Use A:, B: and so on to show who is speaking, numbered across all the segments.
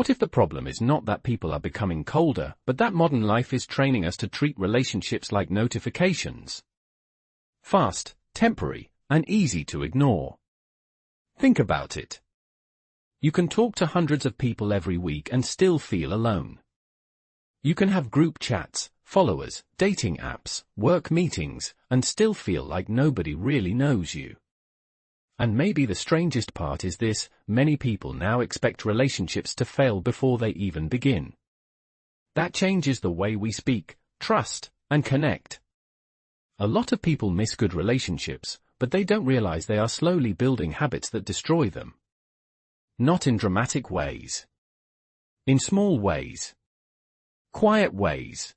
A: What if the problem is not that people are becoming colder, but that modern life is training us to treat relationships like notifications? Fast, temporary, and easy to ignore. Think about it. You can talk to hundreds of people every week and still feel alone. You can have group chats, followers, dating apps, work meetings, and still feel like nobody really knows you. And maybe the strangest part is this: many people now expect relationships to fail before they even begin. That changes the way we speak, trust, and connect. A lot of people miss good relationships, but they don't realize they are slowly building habits that destroy them. Not in dramatic ways. In small ways. Quiet ways.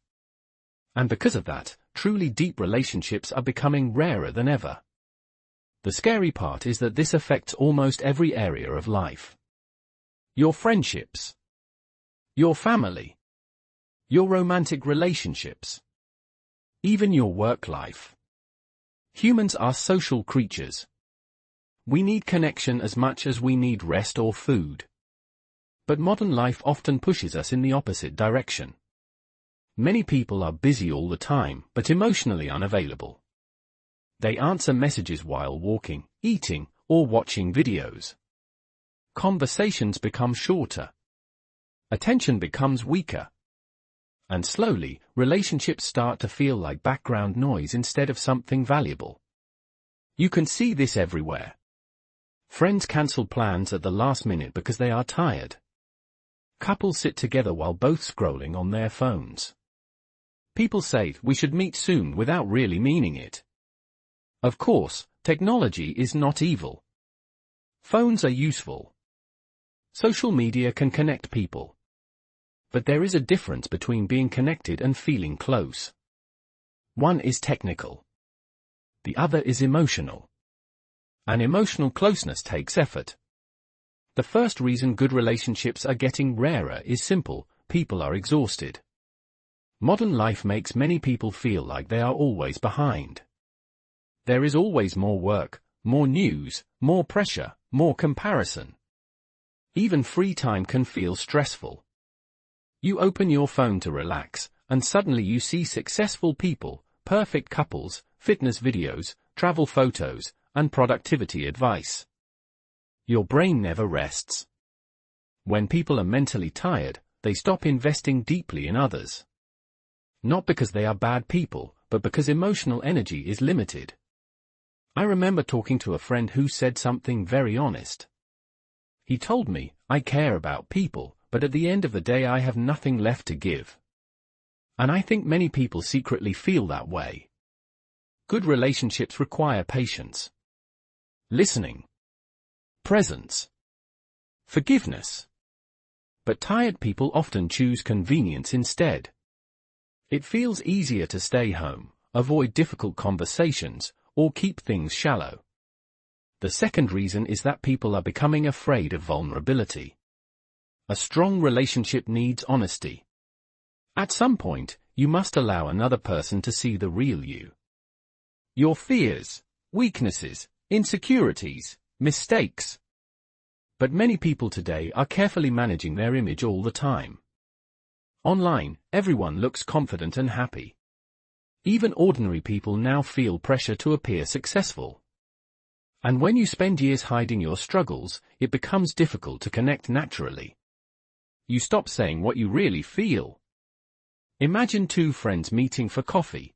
A: And because of that, truly deep relationships are becoming rarer than ever. The scary part is that this affects almost every area of life. Your friendships. Your family. Your romantic relationships. Even your work life. Humans are social creatures. We need connection as much as we need rest or food. But modern life often pushes us in the opposite direction. Many people are busy all the time, but emotionally unavailable. They answer messages while walking, eating, or watching videos. Conversations become shorter. Attention becomes weaker. And slowly, relationships start to feel like background noise instead of something valuable. You can see this everywhere. Friends cancel plans at the last minute because they are tired. Couples sit together while both scrolling on their phones. People say we should meet soon without really meaning it. Of course, technology is not evil. Phones are useful. Social media can connect people. But there is a difference between being connected and feeling close. One is technical. The other is emotional. And emotional closeness takes effort. The first reason good relationships are getting rarer is simple: people are exhausted. Modern life makes many people feel like they are always behind. There is always more work, more news, more pressure, more comparison. Even free time can feel stressful. You open your phone to relax, and suddenly you see successful people, perfect couples, fitness videos, travel photos, and productivity advice. Your brain never rests. When people are mentally tired, they stop investing deeply in others. Not because they are bad people, but because emotional energy is limited. I remember talking to a friend who said something very honest. He told me, "I care about people, but at the end of the day I have nothing left to give." And I think many people secretly feel that way. Good relationships require patience, listening, presence, forgiveness. But tired people often choose convenience instead. It feels easier to stay home, avoid difficult conversations, or keep things shallow. The second reason is that people are becoming afraid of vulnerability. A strong relationship needs honesty. At some point, you must allow another person to see the real you. Your fears, weaknesses, insecurities, mistakes. But many people today are carefully managing their image all the time. Online, everyone looks confident and happy. Even ordinary people now feel pressure to appear successful. And when you spend years hiding your struggles, it becomes difficult to connect naturally. You stop saying what you really feel. Imagine two friends meeting for coffee.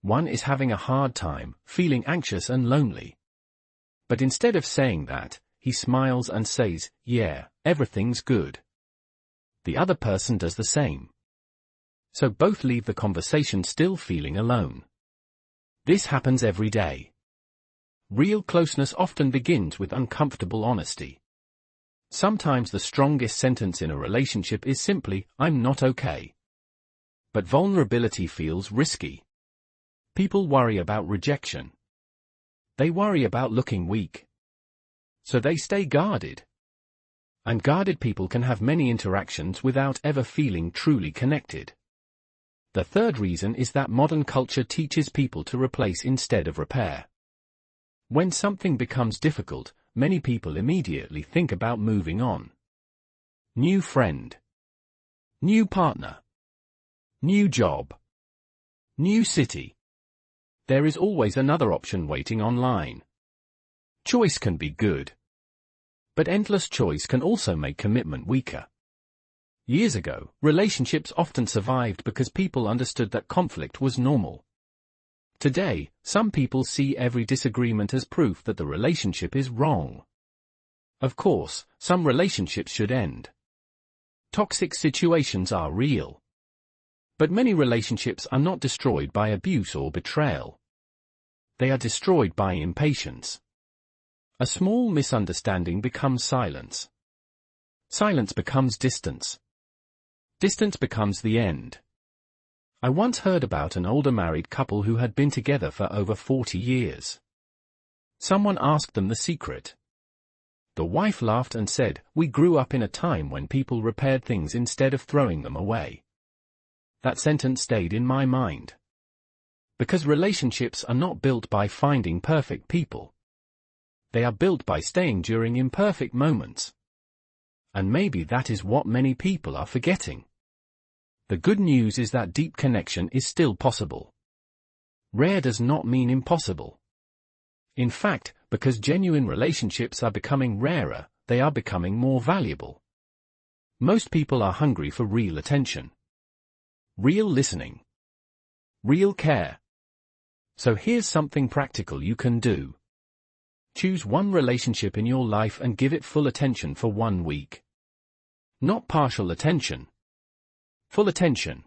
A: One is having a hard time, feeling anxious and lonely. But instead of saying that, he smiles and says, "Yeah, everything's good." The other person does the same. So both leave the conversation still feeling alone. This happens every day. Real closeness often begins with uncomfortable honesty. Sometimes the strongest sentence in a relationship is simply, "I'm not okay." But vulnerability feels risky. People worry about rejection. They worry about looking weak. So they stay guarded. And guarded people can have many interactions without ever feeling truly connected. The third reason is that modern culture teaches people to replace instead of repair. When something becomes difficult, many people immediately think about moving on. new friend, new partner, new job, new city. There is always another option waiting online. Choice can be good, but endless choice can also make commitment weaker. Years ago, relationships often survived because people understood that conflict was normal. Today, some people see every disagreement as proof that the relationship is wrong. Of course, some relationships should end. Toxic situations are real. But many relationships are not destroyed by abuse or betrayal. They are destroyed by impatience. A small misunderstanding becomes silence. Silence becomes distance. Distance becomes the end. I once heard about an older married couple who had been together for over 40 years. Someone asked them the secret. The wife laughed and said, "We grew up in a time when people repaired things instead of throwing them away." That sentence stayed in my mind. Because relationships are not built by finding perfect people. They are built by staying during imperfect moments. And maybe that is what many people are forgetting. The good news is that deep connection is still possible. Rare does not mean impossible. In fact, because genuine relationships are becoming rarer, they are becoming more valuable. Most people are hungry for real attention. Real listening. Real care. So here's something practical you can do. Choose one relationship in your life and give it full attention for 1 week. Not partial attention. Full attention.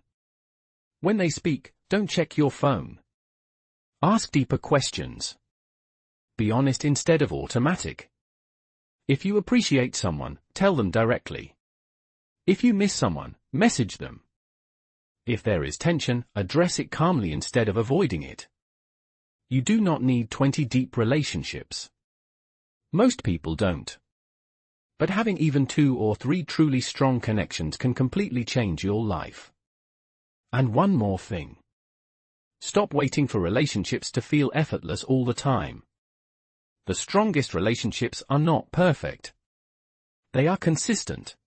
A: When they speak, don't check your phone. Ask deeper questions. Be honest instead of automatic. If you appreciate someone, tell them directly. If you miss someone, message them. If there is tension, address it calmly instead of avoiding it. You do not need 20 deep relationships. Most people don't. But having even 2 or 3 truly strong connections can completely change your life. And one more thing. Stop waiting for relationships to feel effortless all the time. The strongest relationships are not perfect. They are consistent.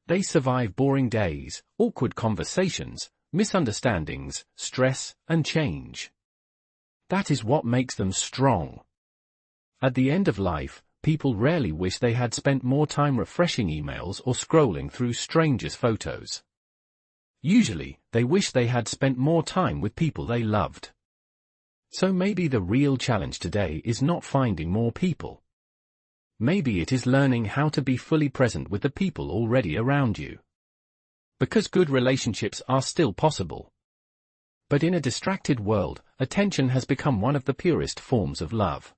A: They survive boring days, awkward conversations, misunderstandings, stress, and change. That is what makes them strong. At the end of life, people rarely wish they had spent more time refreshing emails or scrolling through strangers' photos. Usually, they wish they had spent more time with people they loved. So maybe the real challenge today is not finding more people. Maybe it is learning how to be fully present with the people already around you. Because good relationships are still possible. But in a distracted world, attention has become one of the purest forms of love.